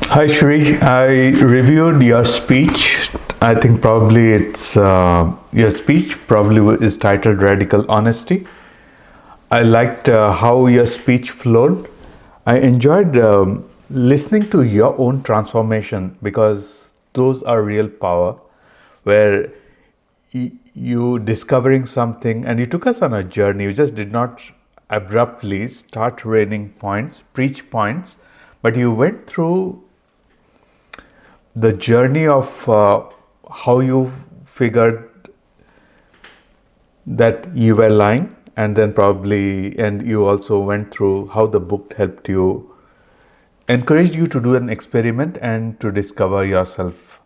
Hi Shri, I reviewed your speech. I think probably it's your speech probably is titled Radical Honesty. I liked how your speech flowed. I enjoyed listening to your own transformation because those are real power, where you discovering something and you took us on a journey. You just did not abruptly start raining points, preach points, but you went through the journey of how you figured that you were lying, and then probably, and you also went through how the book helped you, encouraged you to do an experiment and to discover yourself.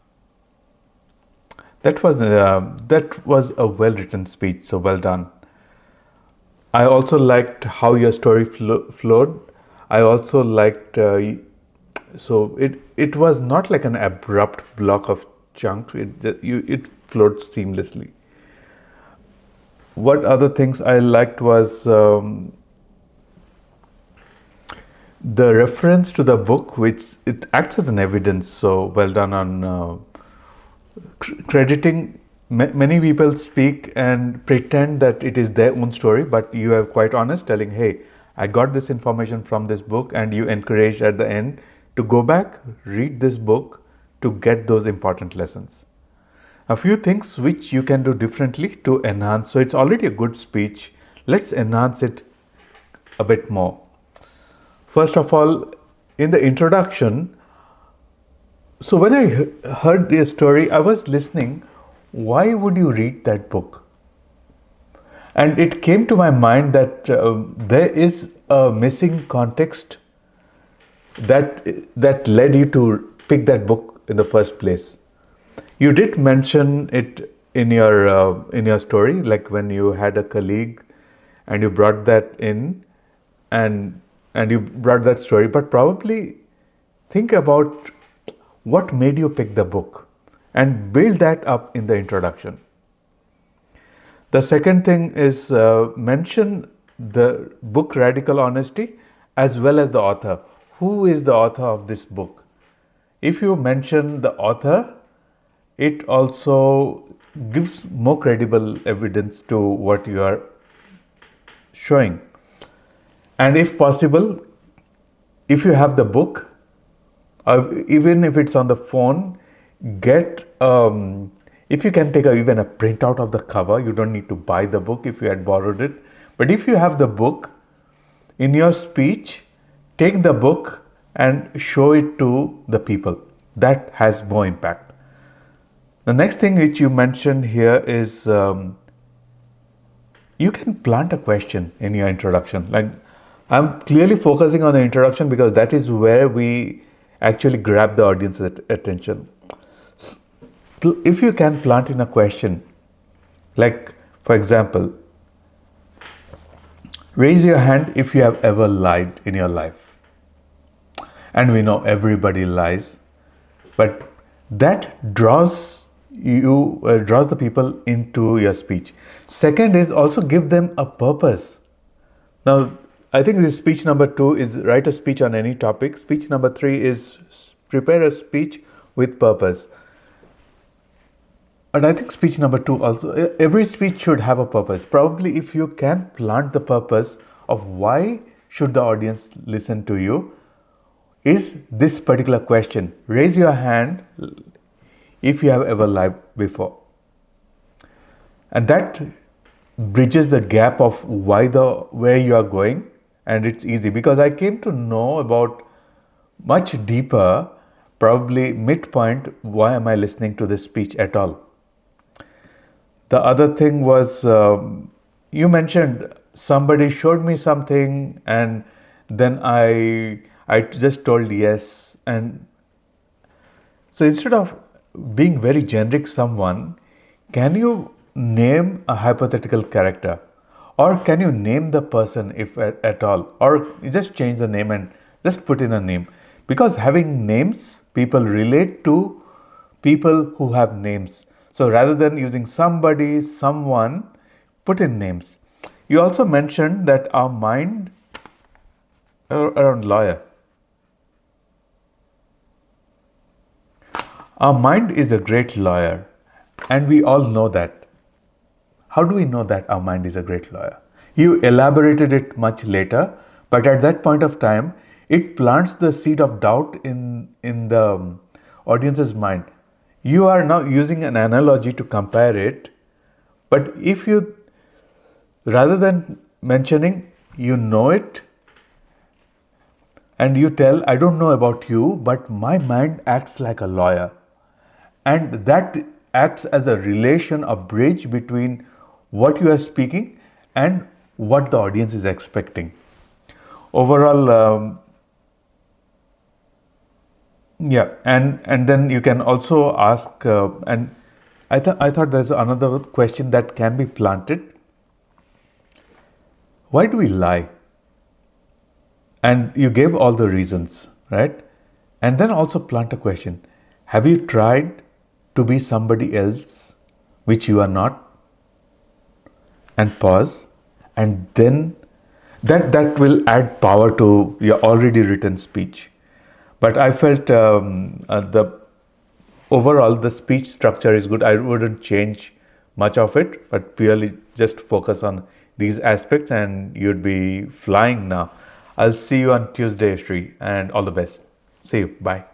That was a well written speech, so well done. I also liked how your story flowed. I also liked so it was not like an abrupt block of chunk. It flowed seamlessly. What other things I liked was the reference to the book, which it acts as an evidence. So well done on crediting. Many people speak and pretend that it is their own story, but you are quite honest, telling, "Hey, I got this information from this book," and you encourage at the end to go back, read this book to get those important lessons. A few things which you can do differently to enhance. So it's already a good speech. Let's enhance it a bit more. First of all, in the introduction, so when I heard the story, I was listening. Why would you read that book? And it came to my mind that there is a missing context that led you to pick that book in the first place. You did mention it in your story, like when you had a colleague and you brought that in, and you brought that story. But probably think about what made you pick the book and build that up in the introduction. The second thing is mention the book Radical Honesty as well as the author. Who is the author of this book? If you mention the author, it also gives more credible evidence to what you are showing. And if possible, if you have the book, even if it's on the phone, get if you can take even a printout of the cover. You don't need to buy the book if you had borrowed it, but if you have the book, in your speech, take the book and show it to the people. That has more impact. The next thing which you mentioned here is you can plant a question in your introduction. Like, I'm clearly focusing on the introduction because that is where we actually grab the audience's attention. If you can plant in a question, like for example, raise your hand if you have ever lied in your life. And we know everybody lies, but that draws the people into your speech. Second is also give them a purpose. Now, I think this speech number 2 is write a speech on any topic. Speech number 3 is prepare a speech with purpose. And I think speech number 2 also, every speech should have a purpose. Probably if you can plant the purpose of why should the audience listen to you, is this particular question. Raise your hand if you have ever lied before. And that bridges the gap of where you are going, and it's easy because I came to know about much deeper, probably midpoint, why am I listening to this speech at all. The other thing was you mentioned somebody showed me something and then I just told yes. And so instead of being very generic someone, can you name a hypothetical character, or can you name the person if at all, or you just change the name and just put in a name? Because having names, people relate to people who have names. So rather than using somebody, someone, put in names. You also mentioned that our mind around lawyer. Our mind is a great lawyer, and we all know that. How do we know that our mind is a great lawyer? You elaborated it much later, but at that point of time, it plants the seed of doubt in the audience's mind. You are now using an analogy to compare it, but if you, rather than mentioning, you know it, and you tell, I don't know about you, but my mind acts like a lawyer. And that acts as a relation, a bridge between what you are speaking and what the audience is expecting. Overall, and then you can also ask, and I thought there's another question that can be planted. Why do we lie? And you gave all the reasons, right? And then also plant a question. Have you tried to be somebody else which you are not? And pause. And then that will add power to your already written speech. But I felt the overall the speech structure is good. I wouldn't change much of it, but purely just focus on these aspects and you'd be flying now. I'll see you on Tuesday, Shri, and all the best. See you. Bye.